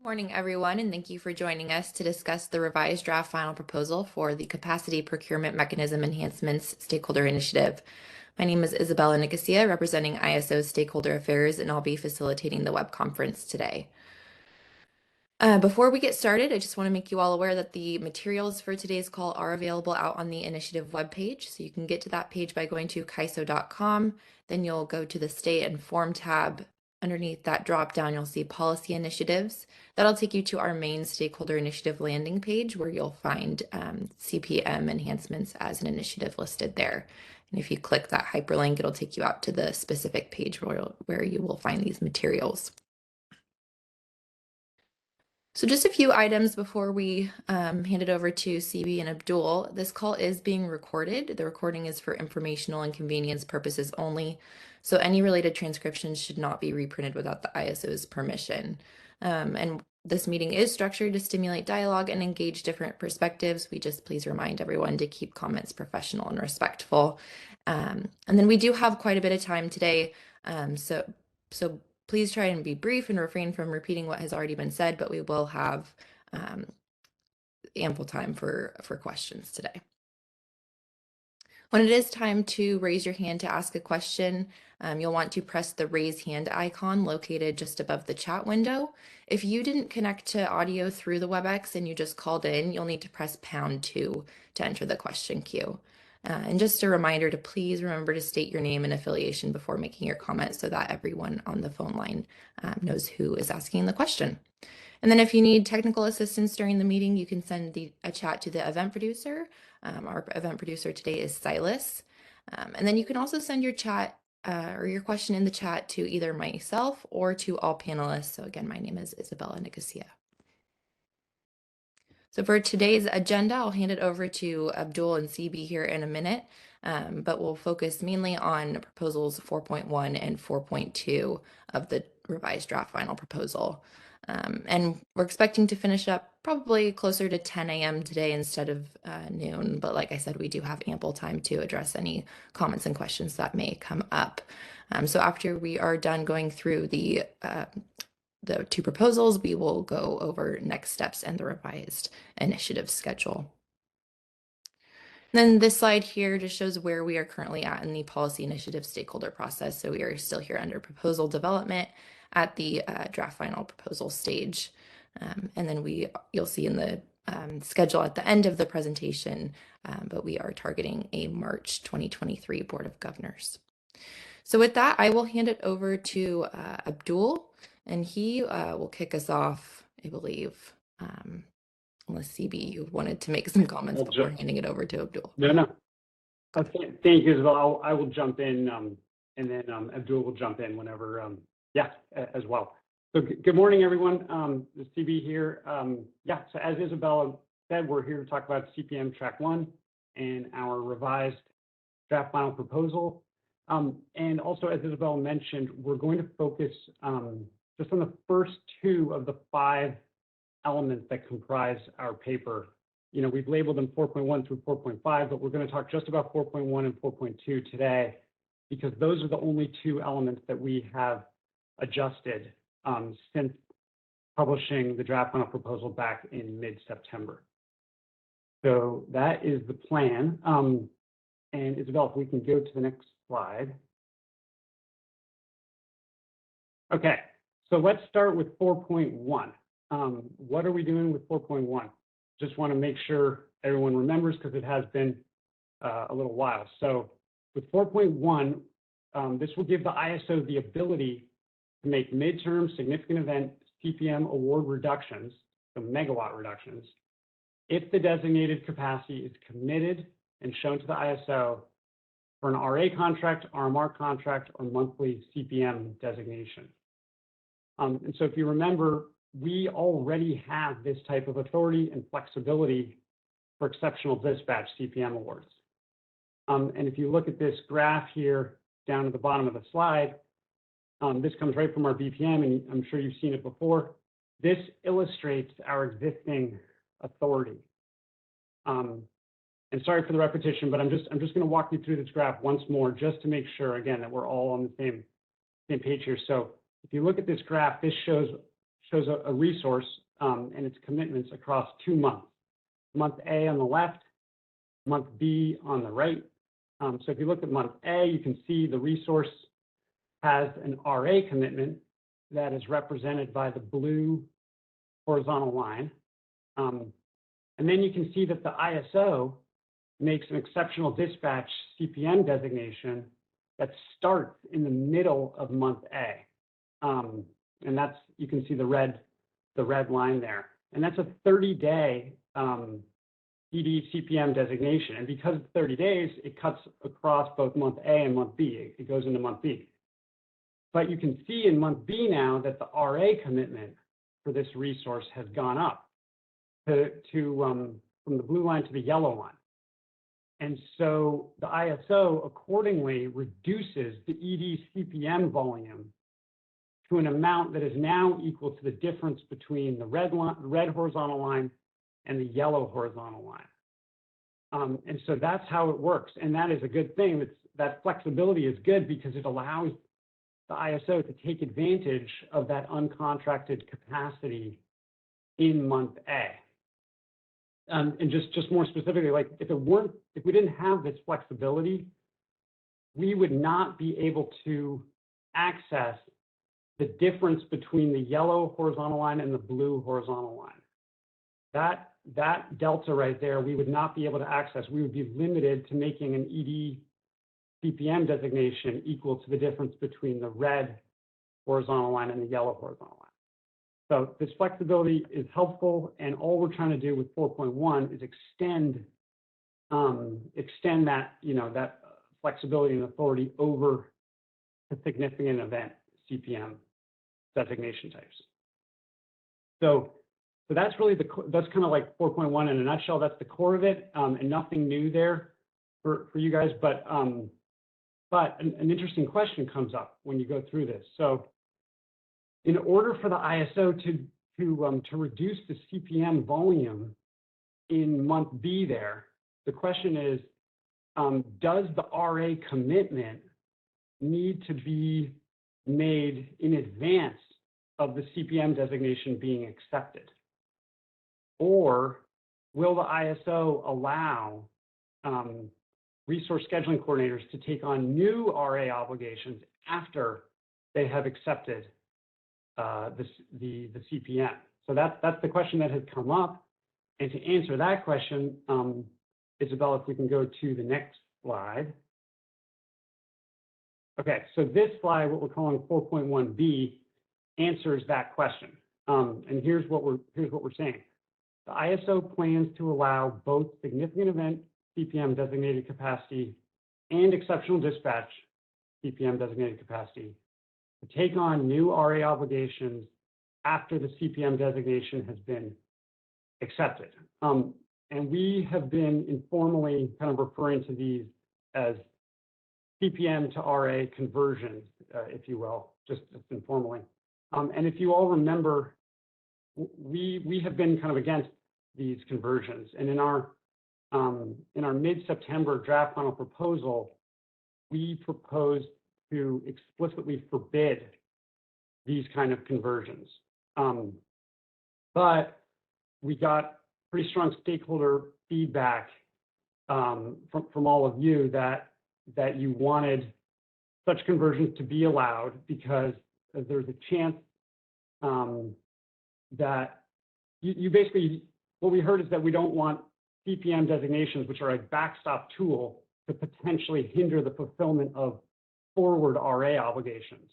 Morning, everyone, and thank you for joining us to discuss the revised draft final proposal for the Capacity Procurement Mechanism Enhancements Stakeholder Initiative. My name is Isabella Nicosia, representing ISO Stakeholder Affairs, and I'll be facilitating the web conference today. Before we get started, I just want to make you all aware that the materials for today's call are available out on the initiative webpage. So you can get to that page by going to kaiso.com. Then you'll go to the State and Form tab. Underneath that drop down, you'll see Policy Initiatives. That'll take you to our main Stakeholder Initiative landing page where you'll find CPM Enhancements as an initiative listed there. And if you click that hyperlink, it'll take you out to the specific page where you will find these materials. So just a few items before we hand it over to CB and Abdul. This call is being recorded. The recording is for informational and convenience purposes only. So any related transcriptions should not be reprinted without the ISO's permission. And this meeting is structured to stimulate dialogue and engage different perspectives. We just please remind everyone to keep comments professional and respectful. And then we do have quite a bit of time today. So please try and be brief and refrain from repeating what has already been said, but we will have ample time for questions today. When it is time to raise your hand to ask a question, you'll want to press the raise hand icon located just above the chat window. If you didn't connect to audio through the WebEx and you just called in, you'll need to press #2 to enter the question queue. And just a reminder to please remember to state your name and affiliation before making your comment so that everyone on the phone line knows who is asking the question. And then if you need technical assistance during the meeting, you can send a chat to the event producer. Our event producer today is Silas. And then you can also send your chat or your question in the chat to either myself or to all panelists. So again, my name is Isabella Nicosia. So for today's agenda, I'll hand it over to Abdul and CB here in a minute, but we'll focus mainly on proposals 4.1 and 4.2 of the revised draft final proposal. And we're expecting to finish up probably closer to 10 a.m. today instead of noon. But like I said, we do have ample time to address any comments and questions that may come up. So after we are done going through the two proposals, we will go over next steps and the revised initiative schedule. Then this slide here just shows where we are currently at in the policy initiative stakeholder process. So we are still here under proposal development at the draft final proposal stage. And then you'll see in the schedule at the end of the presentation, but we are targeting a March 2023 Board of Governors. So with that, I will hand it over to Abdul, and he will kick us off, I believe, unless CB, you wanted to make some comments before handing it over to Abdul. No. Okay, thank you, Isabel. I will jump in, and then Abdul will jump in whenever, as well. So good morning, everyone. This is CB here. So as Isabella said, we're here to talk about CPM Track 1 and our revised draft final proposal. And also, as Isabella mentioned, we're going to focus just on the first 2 of the 5 elements that comprise our paper. You know, we've labeled them 4.1 through 4.5, but we're going to talk just about 4.1 and 4.2 today, because those are the only 2 elements that we have adjusted since publishing the draft final proposal back in mid-September. So that is the plan. And Isabel, if we can go to the next slide. Okay, so let's start with 4.1. What are we doing with 4.1? Just want to make sure everyone remembers because it has been a little while. So with 4.1, this will give the ISO the ability to make midterm significant event CPM award reductions, so megawatt reductions, if the designated capacity is committed and shown to the ISO for an RA contract, RMR contract, or monthly CPM designation. And so if you remember, we already have this type of authority and flexibility for exceptional dispatch CPM awards. And if you look at this graph here down at the bottom of the slide, this comes right from our BPM, and I'm sure you've seen it before. This illustrates our existing authority. And sorry for the repetition, but I'm just going to walk you through this graph once more, just to make sure, again, that we're all on the same page here. So if you look at this graph, this shows shows a resource and its commitments across 2 months. Month A on the left, month B on the right. So if you look at month A, you can see the resource has an RA commitment that is represented by the blue horizontal line. And then you can see that the ISO makes an exceptional dispatch CPM designation that starts in the middle of month A. And that's, you can see the red line there. And that's a 30-day ED CPM designation. And because it's 30 days, it cuts across both month A and month B. It goes into month B. But you can see in month B now that the RA commitment for this resource has gone up from the blue line to the yellow line. And so the ISO accordingly reduces the ED CPM volume to an amount that is now equal to the difference between the red horizontal line and the yellow horizontal line. And so that's how it works. And that is a good thing. That flexibility is good because it allows the ISO to take advantage of that uncontracted capacity in month A. And just more specifically, like if we didn't have this flexibility, we would not be able to access the difference between the yellow horizontal line and the blue horizontal line. That delta right there, we would not be able to access. We would be limited to making an ED CPM designation equal to the difference between the red horizontal line and the yellow horizontal line. So this flexibility is helpful, and all we're trying to do with 4.1 is extend that, that flexibility and authority over to significant event CPM designation types. So that's really that's kind of like 4.1 in a nutshell. That's the core of it, and nothing new there for you guys. But an interesting question comes up when you go through this. So in order for the ISO to reduce the CPM volume in month B there, the question is, does the RA commitment need to be made in advance of the CPM designation being accepted? Or will the ISO allow resource scheduling coordinators to take on new RA obligations after they have accepted the CPM? So that's the question that has come up. And to answer that question, Isabel, if we can go to the next slide. Okay, so this slide, what we're calling 4.1b, answers that question. And here's what we're saying. The ISO plans to allow both significant event CPM designated capacity and exceptional dispatch CPM designated capacity to take on new RA obligations after the CPM designation has been accepted. And we have been informally kind of referring to these as CPM to RA conversions, if you will, just informally. And if you all remember, we have been kind of against these conversions. And in our mid-September draft final proposal, we proposed to explicitly forbid these kind of conversions. But we got pretty strong stakeholder feedback from all of you that you wanted such conversions to be allowed because there's a chance that you basically, what we heard is that we don't want CPM designations, which are a backstop tool, to potentially hinder the fulfillment of forward RA obligations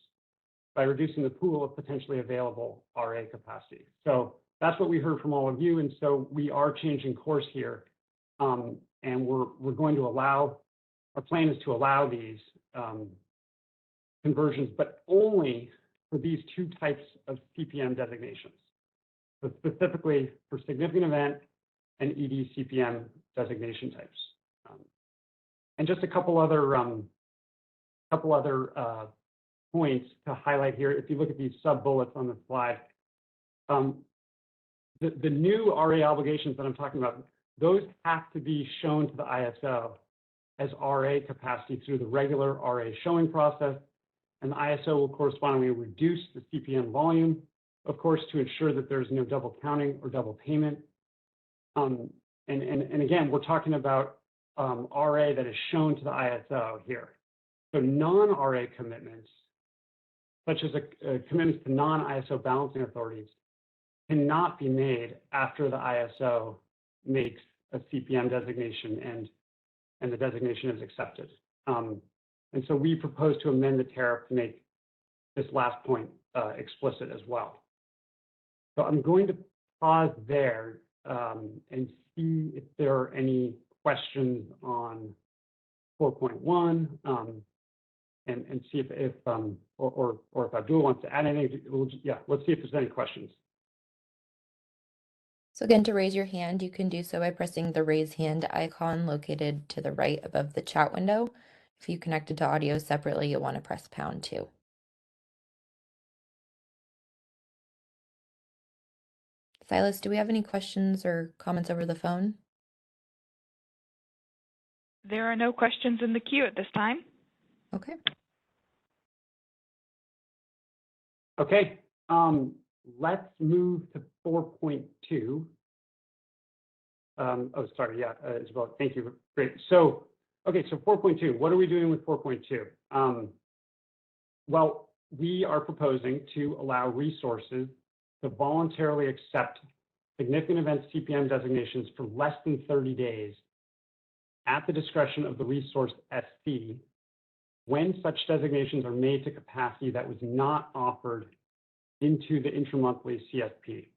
by reducing the pool of potentially available RA capacity. So that's what we heard from all of you. And so we are changing course here. And we're going to allow, our plan is to allow these conversions, but only for these two types of CPM designations. So specifically for significant event and ED CPM designation types. And just a couple other points to highlight here. If you look at these sub-bullets on the slide, the new RA obligations that I'm talking about, those have to be shown to the ISO as RA capacity through the regular RA showing process, and the ISO will correspondingly reduce the CPM volume of course, to ensure that there's no double counting or double payment. And again, we're talking about RA that is shown to the ISO here. So non-RA commitments, such as commitments to non-ISO balancing authorities, cannot be made after the ISO makes a CPM designation and the designation is accepted. And so we propose to amend the tariff to make this last point explicit as well. So I'm going to pause there and see if there are any questions on 4.1 and see if Abdul wants to add anything. Yeah, let's see if there's any questions. So again, to raise your hand, you can do so by pressing the raise hand icon located to the right above the chat window. If you connected to audio separately, you'll want to press pound 2. Silas, do we have any questions or comments over the phone? There are no questions in the queue at this time. Okay. Okay, let's move to 4.2. Oh, sorry, yeah, Isabel, thank you. Great. So, okay, so 4.2, what are we doing with 4.2? Well, we are proposing to allow resources to voluntarily accept significant event CPM designations for less than 30 days at the discretion of the resource SC when such designations are made to capacity that was not offered into the intramonthly CSP.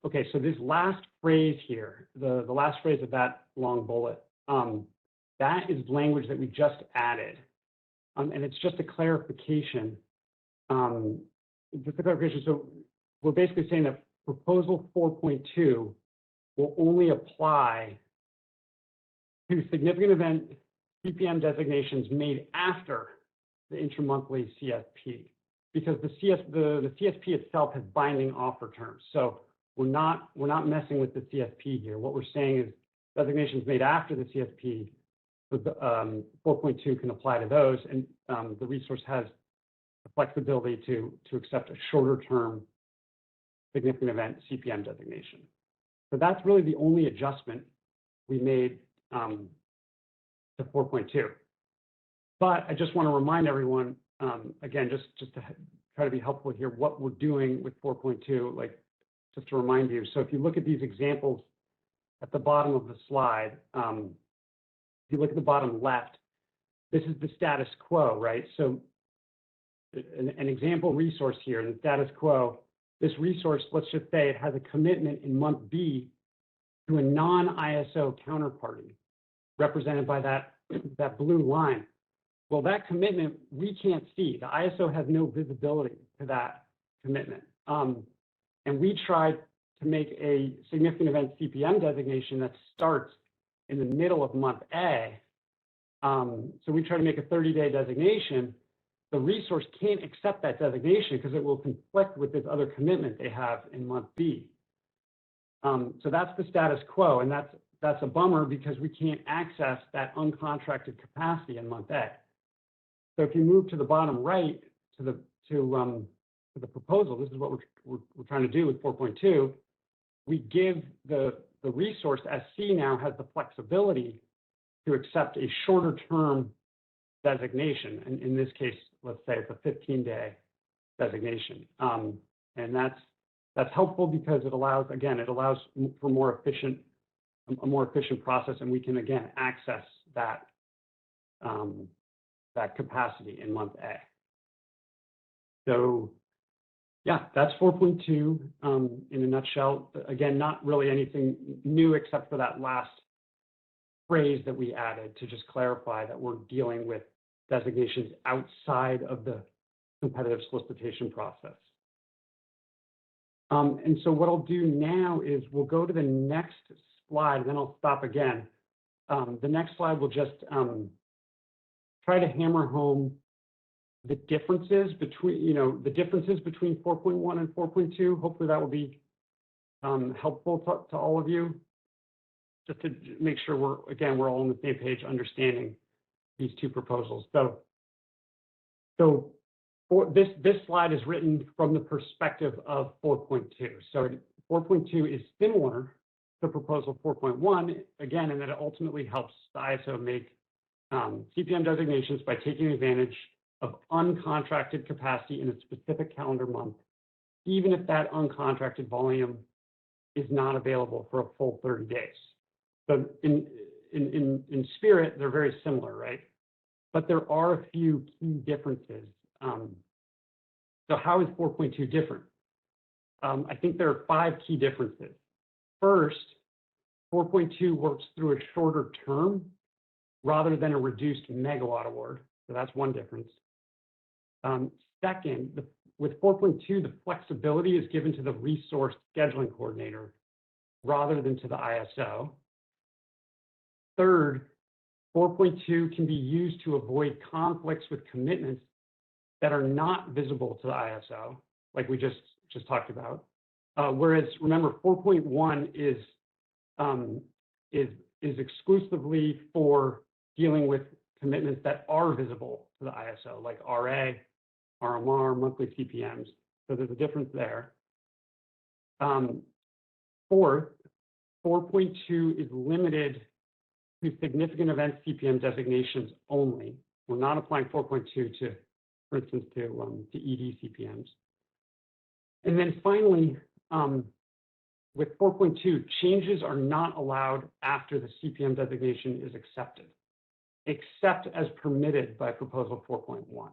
Okay, so this last phrase here, the last phrase of that long bullet, that is language that we just added. And it's just a clarification. So we're basically saying that proposal 4.2 will only apply to significant event CPM designations made after the intramonthly CSP, because the CSP itself has binding offer terms. So we're not messing with the CSP here. What we're saying is designations made after the CSP, 4.2 can apply to those, and the resource has the flexibility to accept a shorter term significant event CPM designation. So that's really the only adjustment we made to 4.2. But I just want to remind everyone, again, just to try to be helpful here, what we're doing with 4.2, like just to remind you. So if you look at these examples at the bottom of the slide, if you look at the bottom left, this is the status quo, right? So an example resource here in the status quo, this resource, let's just say it has a commitment in month B to a non-ISO counterparty represented by that blue line. Well, that commitment we can't see. The ISO has no visibility to that commitment. And we tried to make a significant event CPM designation that starts in the middle of month A. So we try to make a 30-day designation. The resource can't accept that designation because it will conflict with this other commitment they have in month B. So that's the status quo, and that's a bummer because we can't access that uncontracted capacity in month A. So if you move to the bottom right to the proposal, this is what we're trying to do with 4.2. We give the resource SC now has the flexibility to accept a shorter term designation. And in this case, let's say it's a 15-day designation. And that's helpful because it allows for a more efficient process, and we can again access that capacity in month A. So yeah, that's 4.2 in a nutshell. Again, not really anything new except for that last phrase that we added to just clarify that we're dealing with designations outside of the competitive solicitation process. And so what I'll do now is we'll go to the next slide, and then I'll stop again. The next slide will just try to hammer home the differences between, the differences between 4.1 and 4.2. Hopefully that will be helpful to all of you, just to make sure we're all on the same page understanding these two proposals. So for this slide is written from the perspective of 4.2. So 4.2 is similar to proposal 4.1, again, and that it ultimately helps the ISO make CPM designations by taking advantage of uncontracted capacity in a specific calendar month, even if that uncontracted volume is not available for a full 30 days. So in spirit, they're very similar, right? But there are a few key differences. So how is 4.2 different? I think there are 5 key differences. First, 4.2 works through a shorter term rather than a reduced megawatt award. So that's one difference. Second, with 4.2, the flexibility is given to the resource scheduling coordinator rather than to the ISO. Third, 4.2 can be used to avoid conflicts with commitments that are not visible to the ISO, like we just talked about. Whereas remember, 4.1 is exclusively for dealing with commitments that are visible to the ISO, like RA, RMR, monthly CPMs. So there's a difference there. Fourth, 4.2 is limited to significant event CPM designations only. We're not applying 4.2 to, for instance, to ED CPMs. And then finally, with 4.2, changes are not allowed after the CPM designation is accepted, except as permitted by proposal 4.1.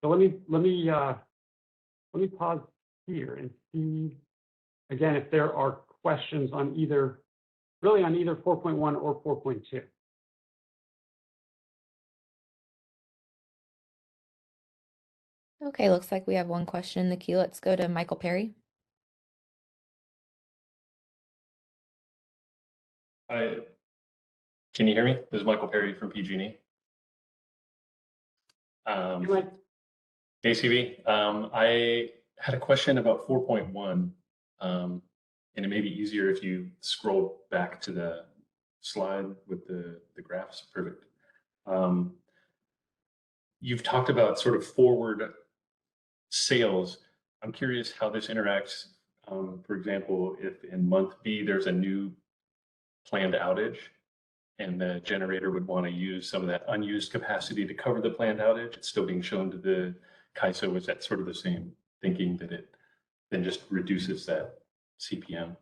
So let me pause here and see again if there are questions on either 4.1 or 4.2. Okay, looks like we have one question in the queue. Let's go to Michael Perry. Hi, can you hear me? This is Michael Perry from PG&E. ACV. I had a question about 4.1, and it may be easier if you scroll back to the slide with the graphs. Perfect. You've talked about sort of forward sales. I'm curious how this interacts. For example, if in month B there's a new planned outage and the generator would want to use some of that unused capacity to cover the planned outage, it's still being shown to the CAISO. Is that sort of the same thinking, that it then just reduces that CPM?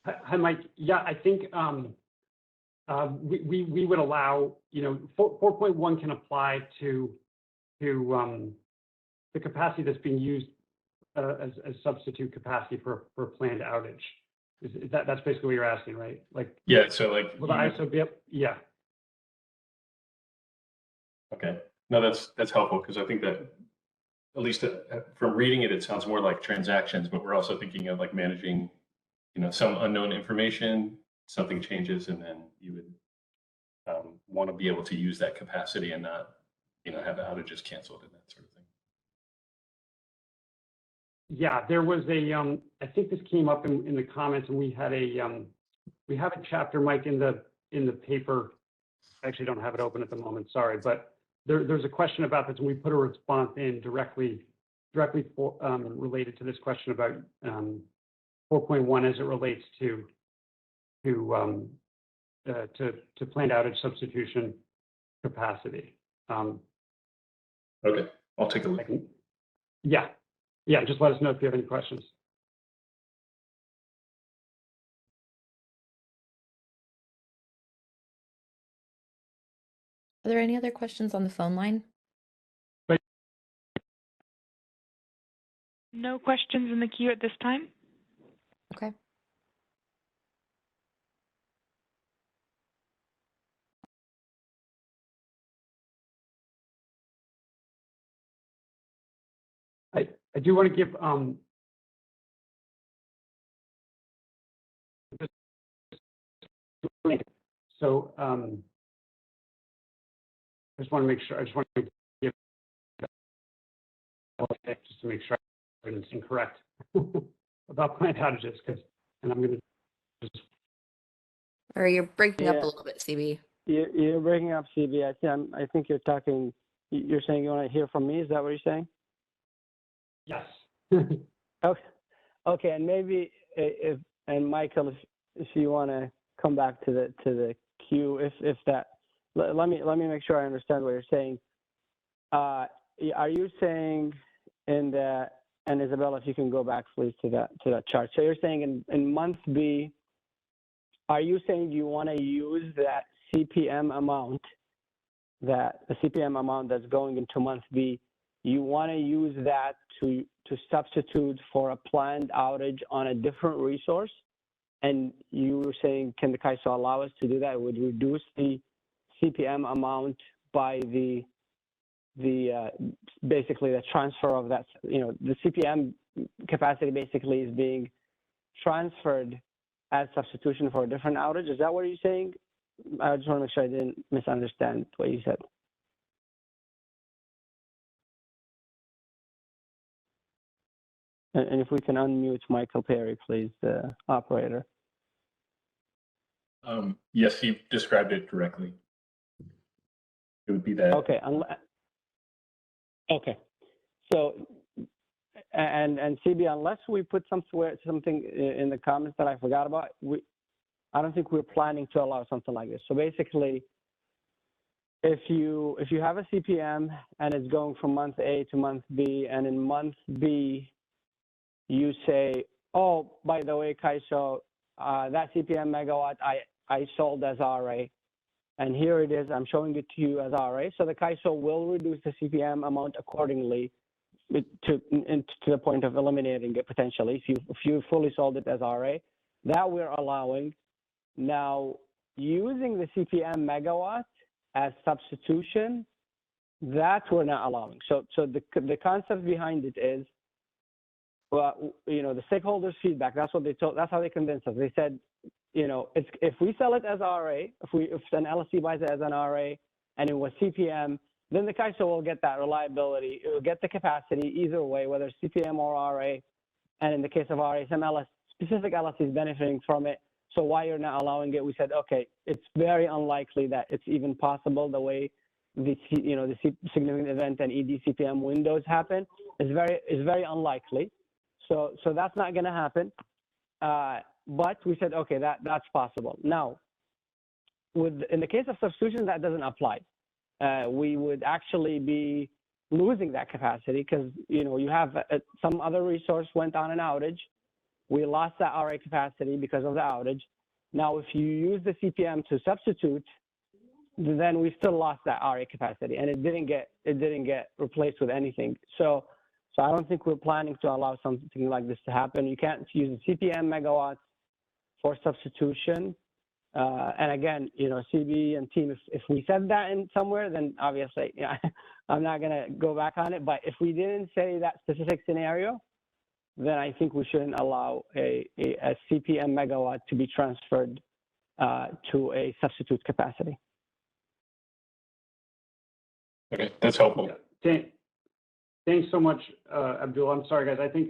Hi, Mike. Yeah, I think we would allow, 4.1 can apply to the capacity that's being used as substitute capacity for a planned outage. That's basically what you're asking, right? Like, yeah. So like, will the ISO be up? Yeah. Okay. No, that's helpful, because I think that at least from reading it, it sounds more like transactions, but we're also thinking of like managing, some unknown information. Something changes, and then you would want to be able to use that capacity and not, have outages canceled and that sort of thing. Yeah, there was I think this came up in the comments, and we have a chapter, Mike, in the paper. I actually don't have it open at the moment, sorry, but there's a question about this, and we put a response in directly related to this question about 4.1 as it relates to planned outage substitution capacity. Okay, I'll take a look. Yeah, just let us know if you have any questions. Are there any other questions on the phone line? No questions in the queue at this time. Okay. I do want to give so I just want to make sure. I just want to give just to make sure it's incorrect about plant outages, and I'm going to just Or you're breaking up Yeah. a little bit, CB. You're breaking up, CB. I think you're talking. You're saying you want to hear from me. Is that what you're saying? Yes. Okay. Okay. And maybe if and Michael, if you want to come back to the queue, if that. Let me make sure I understand what you're saying. Are you saying in the, and Isabella, if you can go back please to that chart. So you're saying in month B, are you saying you want to use that CPM amount, the CPM amount that's going into month B, you want to use that to substitute for a planned outage on a different resource? And you were saying, can the CAISO allow us to do that? It would reduce the CPM amount by the basically the transfer of that, the CPM capacity basically is being transferred as substitution for a different outage. Is that what you're saying? I just want to make sure I didn't misunderstand what you said. And if we can unmute Michael Perry, please, the operator. Yes, you described it correctly. It would be that. Okay. Okay. So, and CB, unless we put something in the comments that I forgot about, I don't think we're planning to allow something like this. So basically, if you have a CPM and it's going from month A to month B, and in month B, you say, oh, by the way, CAISO, that CPM megawatt I sold as RA, and here it is, I'm showing it to you as RA. So the CAISO will reduce the CPM amount accordingly to the point of eliminating it potentially if you fully sold it as RA. That we're allowing. Now, using the CPM megawatt as substitution, that we're not allowing. So the concept behind it is, well, the stakeholders' feedback. That's what they told. That's how they convinced us. They said, if we sell it as RA, if an LSC buys it as an RA, and it was CPM, then the CAISO will get that reliability. It will get the capacity either way, whether CPM or RA. And in the case of RA, some specific LSC is benefiting from it. So why you're not allowing it? We said, okay, it's very unlikely that it's even possible the way the significant event and ED CPM windows happen. Is very unlikely. So that's not going to happen. But we said, okay, that's possible. Now, in the case of substitution, that doesn't apply. We would actually be losing that capacity because you have some other resource went on an outage. We lost that RA capacity because of the outage. Now, if you use the CPM to substitute, then we still lost that RA capacity, and it didn't get replaced with anything. So I don't think we're planning to allow something like this to happen. You can't use the CPM megawatts for substitution. And again, CB and team, if we said that in somewhere, then obviously, I'm not going to go back on it. But if we didn't say that specific scenario, then I think we shouldn't allow a CPM megawatt to be transferred to a substitute capacity. Okay, that's helpful. Yeah. Thanks so much, Abdul. I'm sorry, guys. I think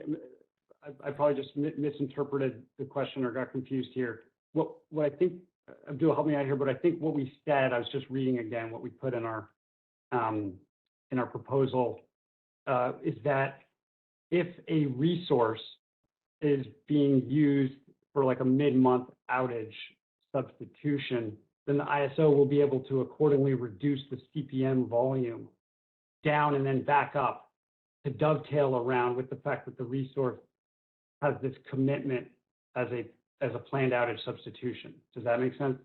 I probably just misinterpreted the question or got confused here. What I think, Abdul, help me out here, but I think what we said, I was just reading again what we put in our proposal, is that if a resource is being used for like a mid-month outage substitution, then the ISO will be able to accordingly reduce the CPM volume down and then back up to dovetail around with the fact that the resource has this commitment as a planned outage substitution. Does that make sense?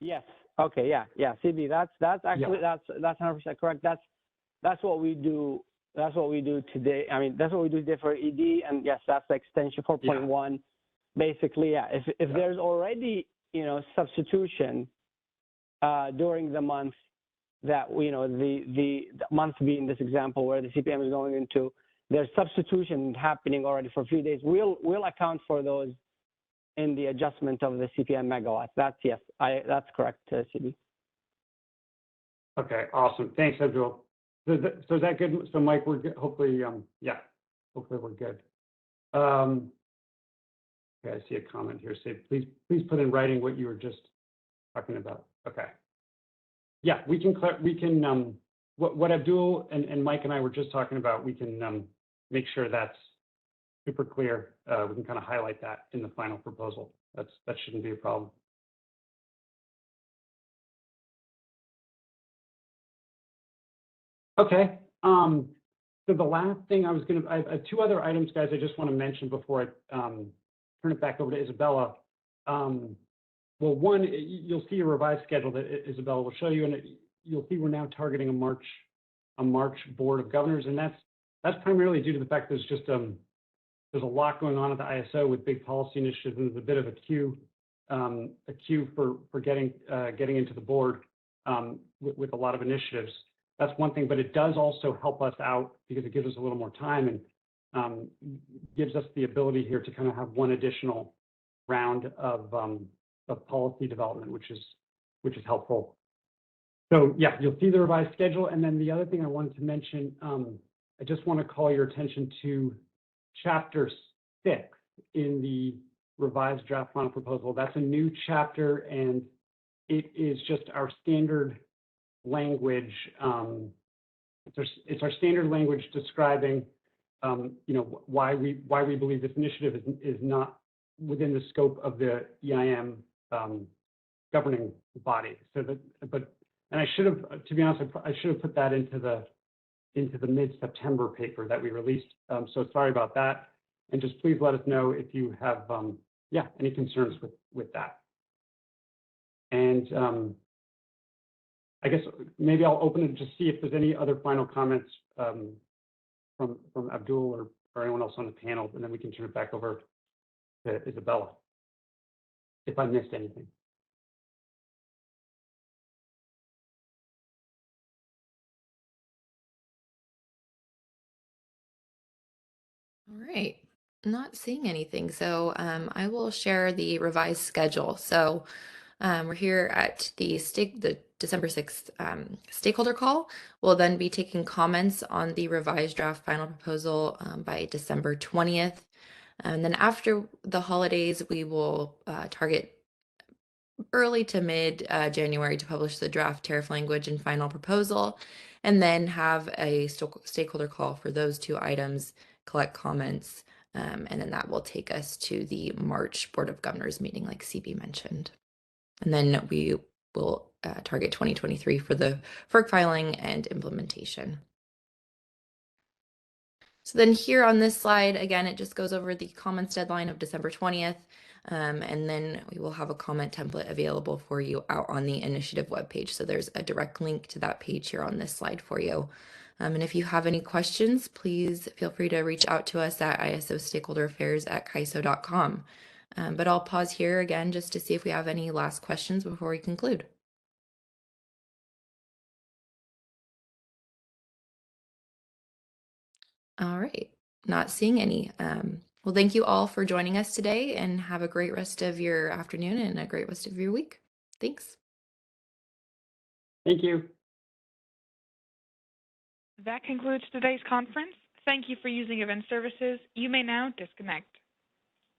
Yes. Okay. Yeah. CB, that's actually that's 100% correct. That's what we do. That's what we do today. I mean, that's what we do today for ED, and yes, that's the extension 4.1. Yeah. Basically, yeah. If there's already substitution during the month that the month being this example where the CPM is going into, there's substitution happening already for a few days. We'll account for those in the adjustment of the CPM megawatts. That's correct, CB. Okay, awesome. Thanks, Abdul. So is that good? So Mike, we're good. Hopefully, hopefully we're good. Okay, I see a comment here. Say, please put in writing what you were just talking about. Okay. Yeah, we can, what Abdul and Mike and I were just talking about, we can make sure that's super clear. We can kind of highlight that in the final proposal. That shouldn't be a problem. Okay. So the last thing I have two other items, guys, I just want to mention before I turn it back over to Isabella. Well, one, you'll see a revised schedule that Isabella will show you, and you'll see we're now targeting a March Board of Governors, and that's primarily due to the fact there's just there's a lot going on at the ISO with big policy initiatives, and there's a bit of a queue for getting into the board with a lot of initiatives. That's one thing, but it does also help us out because it gives us a little more time and gives us the ability here to kind of have one additional round of policy development, which is helpful. So yeah, you'll see the revised schedule. And then the other thing I wanted to mention, I just want to call your attention to Chapter 6 in the revised draft final proposal. That's a new chapter, and it is just our standard language. It's our standard language describing, why we believe this initiative is not within the scope of the EIM governing body. And I should have, to be honest, I should have put that into the mid-September paper that we released. So sorry about that. And just please let us know if you have, any concerns with that. And I guess maybe I'll open it to see if there's any other final comments from Abdul or anyone else on the panel, and then we can turn it back over to Isabella if I missed anything. All right, not seeing anything. So I will share the revised schedule. So we're here at the December 6th stakeholder call. We'll then be taking comments on the revised draft final proposal by December 20th. And then after the holidays, we will target early to mid January to publish the draft tariff language and final proposal, and then have a stakeholder call for those two items, collect comments, and then that will take us to the March Board of Governors meeting, like CB mentioned. And then we will target 2023 for the FERC filing and implementation. So then here on this slide, again, it just goes over the comments deadline of December 20th. And then we will have a comment template available for you out on the initiative webpage. So there's a direct link to that page here on this slide for you. And if you have any questions, please feel free to reach out to us at isostakeholderaffairs@kaiso.com. But I'll pause here again just to see if we have any last questions before we conclude. All right, not seeing any. Well, thank you all for joining us today, and have a great rest of your afternoon and a great rest of your week. Thanks. Thank you. That concludes today's conference. Thank you for using Event Services. You may now disconnect.